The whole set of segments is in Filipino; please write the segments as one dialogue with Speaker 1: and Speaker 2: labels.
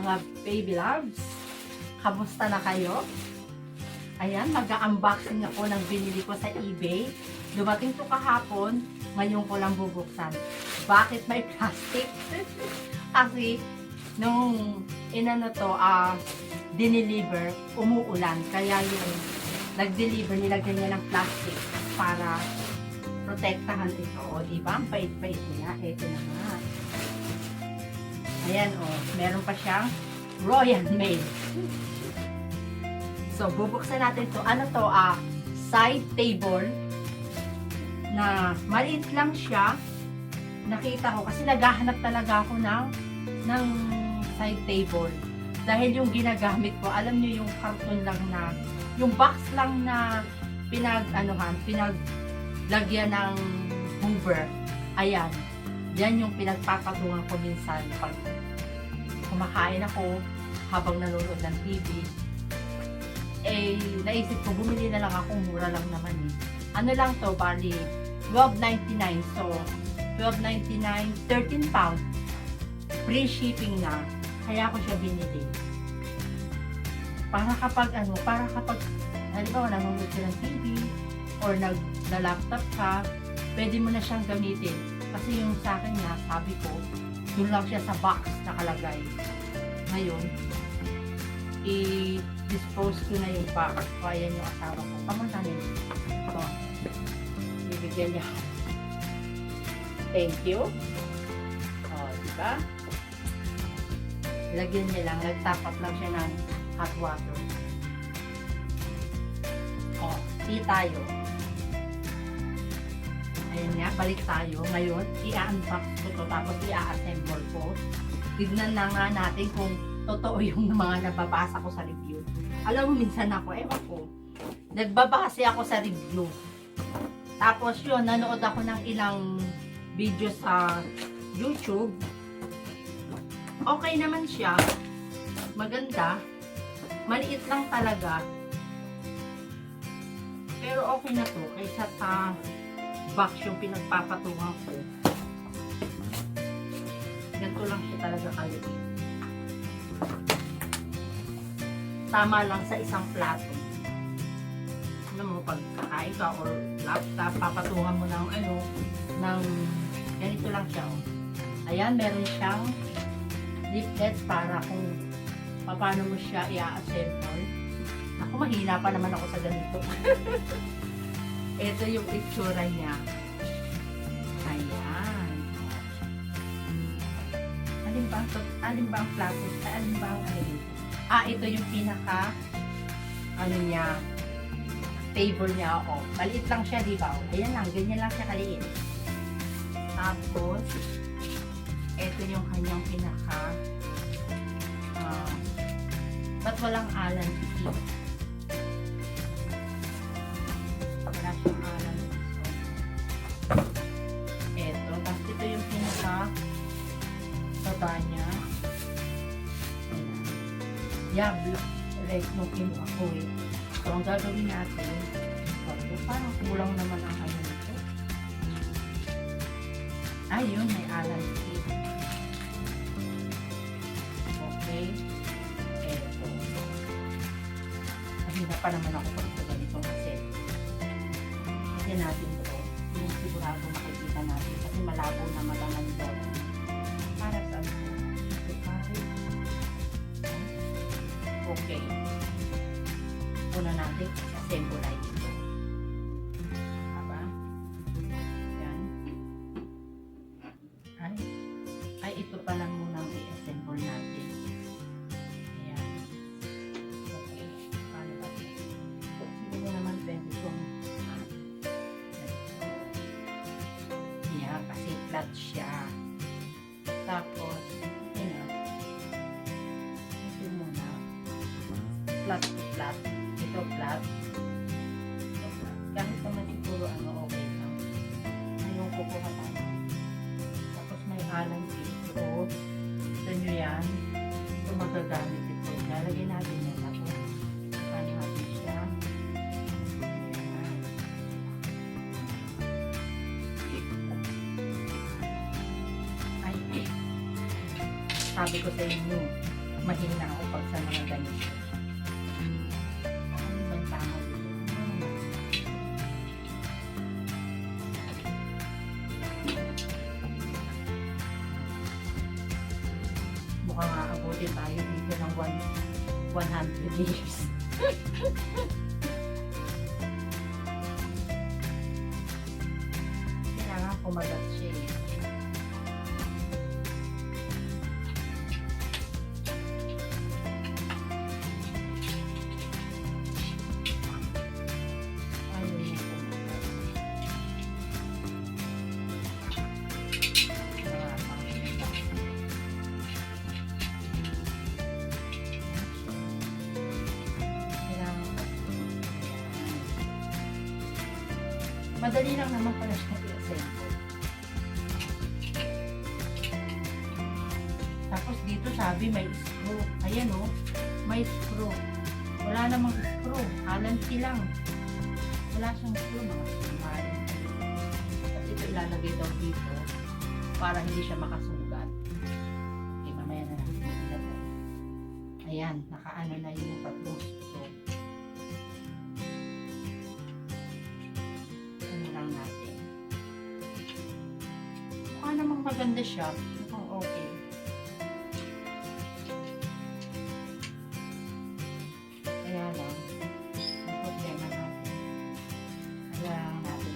Speaker 1: mga baby loves. Kamusta na kayo? Ayan, mag-unboxing ako ng binili ko sa eBay. Dumating to kahapon, ngayon ko lang bubuksan. Bakit may plastic? Kasi, nung dineliver, umuulan. Kaya yung nag-deliver, nilagyan niya ng plastic para protektahan ito. O, diba? Ang pait-pait niya. Ito na nga. Ayan, o. Meron pa siyang Royal Mail. So, bubuksan natin to. Ano to? Side table na maliit lang siya. Nakita ko kasi naghahanap talaga ako ng side table. Dahil yung ginagamit ko, alam nyo yung karton lang na, yung box lang na pinaglagyan ng Hoover. Ayan. Yan yung pinagpapatungan ko minsan pag kumakain ako habang nanonood ng TV. Eh, naisip ko, bumili na lang ako, mura lang naman eh. Ano lang to, bali, $12.99. So, $12.99, 13 pounds. Free shipping na. Kaya ako siya binili. Para kapag, halimbawa, nanonood ka ng TV, or nag-laptop ka, pwede mo na siyang gamitin. Kasi yung sa akin nga, sabi ko, doon lang siya sa box nakalagay. Ngayon, i-dispose ko na yung box. So, ayan yung asawa ko. Pamantanin. Ito. Bibigyan niya. Thank you. O, diba? Lagyan niya lang. Nagtapat lang siya ng hot water. O, tea tayo. Ayan nga, balik tayo. Ngayon, i-unbox ko to, tapos i-assemble ko. Tignan na nga natin kung totoo yung mga nababasa ko sa review. Alam mo, minsan ako, ewan ko, nagbabase ako sa review. Tapos yun, nanood ako ng ilang video sa YouTube. Okay naman siya. Maganda. Maliit lang talaga. Pero okay na to, kaysa sa box yung pinagpapatungan ko. Ganito lang siya talaga kaliit. Tama lang sa isang plato. Alam mo, pag kakain ka or laptop, papatungan mo ng ganito lang siya. Oh. Ayan, meron siyang leaflet para kung paano mo siya i-assemble. Ako, mahina pa naman ako sa ganito. Ito yung itsura niya. Ayan. Alin ba ang plastic? Alin ba ang ito yung pinaka niya, table niya. O, maliit lang siya, di ba? Ayan lang, ganyan lang siya kaliit. Tapos, ito yung kanyang pinaka ba't walang Allen key? Wala siyang Allen key. Ito, tapos ito yung pinaka baba niya. Yeah, like nung kinuha ko eh. So, ang gagawin natin, parang kulang naman ang nito. Ayun, may Allen key. Okay. Eto. Mahina pa naman ako pag ito ganito kasi. Kasi natin ito. Yung sigurado makikita natin. Kasi malabo na malaman doon. Para sa okay. Una natin, assemble ito. Aba? Yan. Ay, ito pa lang muna ang i-assemble natin. Ayan. Okay. Paano ba ito? Hindi naman pwede itong kasi flat siya. Tapos, flat to flat. Ito flat. Kahit naman siguro okay lang. Ngayon kukuha tayo. Tapos may Allen key. Ito nyo yan. Ito magagamit ito. Lalagay natin yan. Tapos, paano natin siya. Sabi ko sa inyo, mahina ako pag sa mga ganito. Ano bang tama dito? Mukhang aabutin tayo dito ng 100 years. Kailangan kumagat siya eh. Ayun yung kumagat. Madali lang naman pala siya i-assemble. Tapos dito sabi may screw. Ayan o, may screw. Wala namang screw. Halanti lang. Wala siyang screw mga sumay. Tapos ito ilalagay daw dito para hindi siya makasugat. Okay, mamaya na natin ilagay. Ayan, nakaano na yung tatlong screw. Natin. Mukha namang maganda siya. Mukhang okay. Kaya lang, ang problema natin. Kaya lang natin.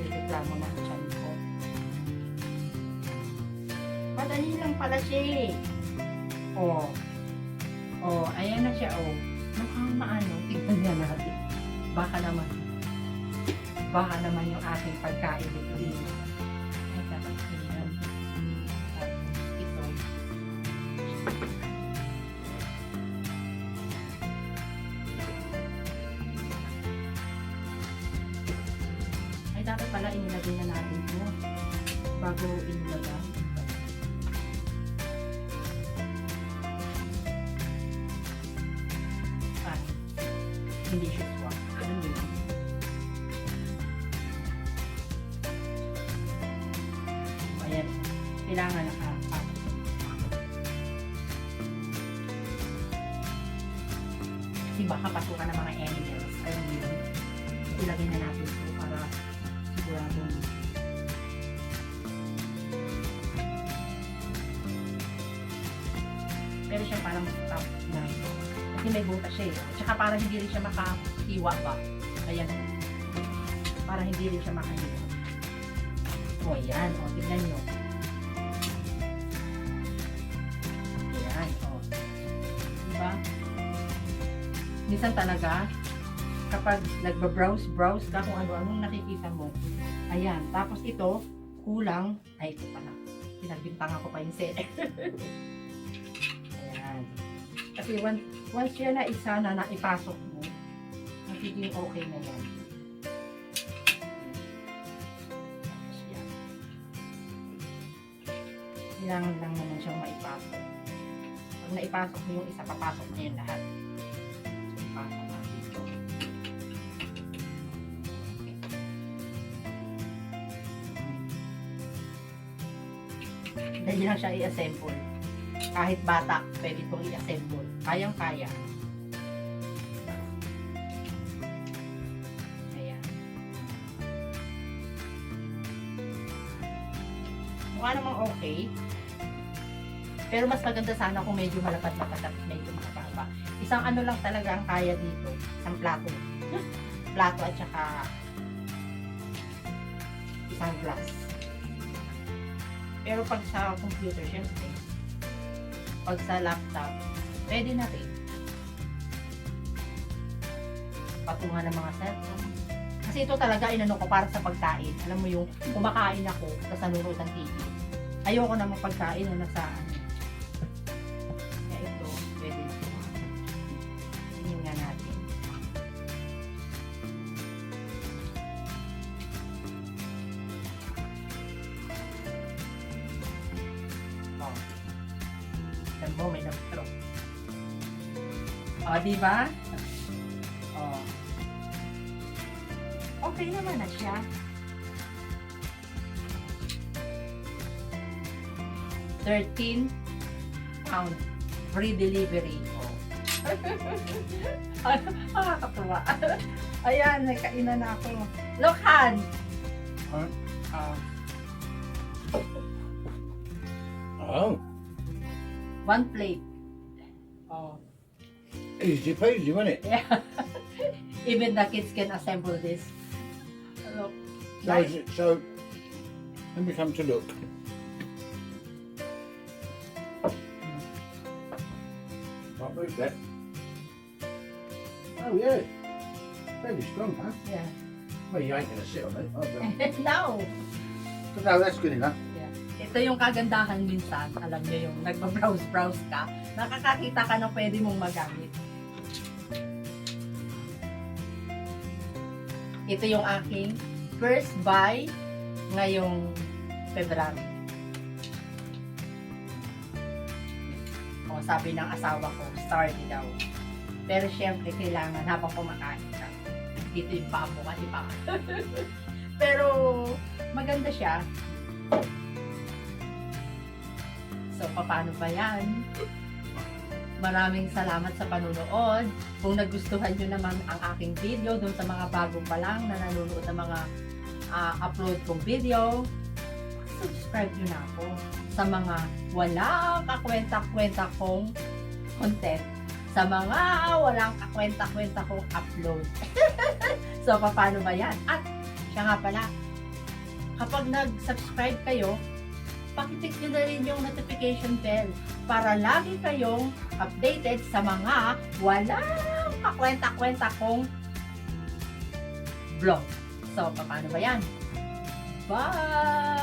Speaker 1: Reklamo na ang tiyan ko. Madali lang pala siya eh. Oh. Oh, ayan na siya oh. Mukhang maano, tignan nga natin. Baka naman yung ating pagkain dito din. Ay, dapat tingnan. Ito. Ay, dapat pala inilagay na natin ito bago inilagay. Hindi siya swak. Ganun din. Ayan. Kailangan nakapap. Kasi baka pasukan ng mga animals. Ayun yun. Ilagay na natin ito para sigurado. Pero siya parang stop na ito. Kasi may butas siya eh. Tsaka para hindi rin siya makahiwa ba. Ayan. Para hindi rin siya makahiwa. O, ayan. O, tignan nyo. Ayan. O. Diba? Minsan talaga, kapag nagba-browse ka kung ano-anong nakikita mo. Ayan. Tapos ito, kulang. Ay, ito pala. Pinagbintangan ko pa yung set. Ayan. Kasi once yan na isa na naipasok mo, magiging okay na yan. Tapos yan. Kailangan lang naman siyang maipasok. Pag naipasok mo yung isa, papasok na yan lahat. So, ipasok natin ito. Dali lang siya i-assemble. Kahit bata, pwede itong i-assemble. Kayang-kaya. Ayan. Mukha namang okay. Pero mas maganda sana kung medyo malapad-lapad at medyo makababa. Isang ano lang talaga ang kaya dito. Isang plato. Plato at saka isang glass. Pero pag sa computer, syempre, pag sa laptop, pwede na rin. Patungan ng mga cellphone. Kasi ito talaga inano ko para sa pagkain. Alam mo yung kumakain ako sa nanonood ng TV. Ayoko na pagkain na nasa ano. Kaya ito, pwede na ito. Tingnan nga natin. Oh. Mo, may nagtro. O, diba? okay naman na siya. 13 pound free delivery. Nakakatuwa. Ayan, may kainan na ako. Look, Han!
Speaker 2: Oh,
Speaker 1: One plate. Oh.
Speaker 2: easy peasy, wasn't it?
Speaker 1: Yeah. Even the kids can assemble this. Look.
Speaker 2: So,
Speaker 1: Nice.
Speaker 2: so let me come to look. Can't move that. Oh yeah, very strong, huh?
Speaker 1: Yeah.
Speaker 2: Well, you ain't gonna sit on it. But
Speaker 1: No.
Speaker 2: no, that's good enough.
Speaker 1: Ito yung kagandahan minsan, alam niyo yung nagba-browse ka, nakakakita ka ng pwede mong magamit. Ito yung aking first buy ngayong February. O, sabi ng asawa ko, stardy daw. Pero syempre, kailangan habang kumakain ka. Dito yung paa mo, di ba? Pero maganda siya. So, paano ba yan? Maraming salamat sa panunood. Kung nagustuhan nyo naman ang aking video doon sa mga bago pa lang na nanonood ng mga upload kong video, subscribe nyo na ako sa mga walang kakwenta-kwenta kong content. Sa mga walang kakwenta-kwenta kong upload. So, paano ba yan? At, siya nga pala, kapag nag-subscribe kayo, pakitik nyo na rin yung notification bell para lagi kayong updated sa mga walang kakwenta-kwenta kong vlog. So, paano ba yan? Bye!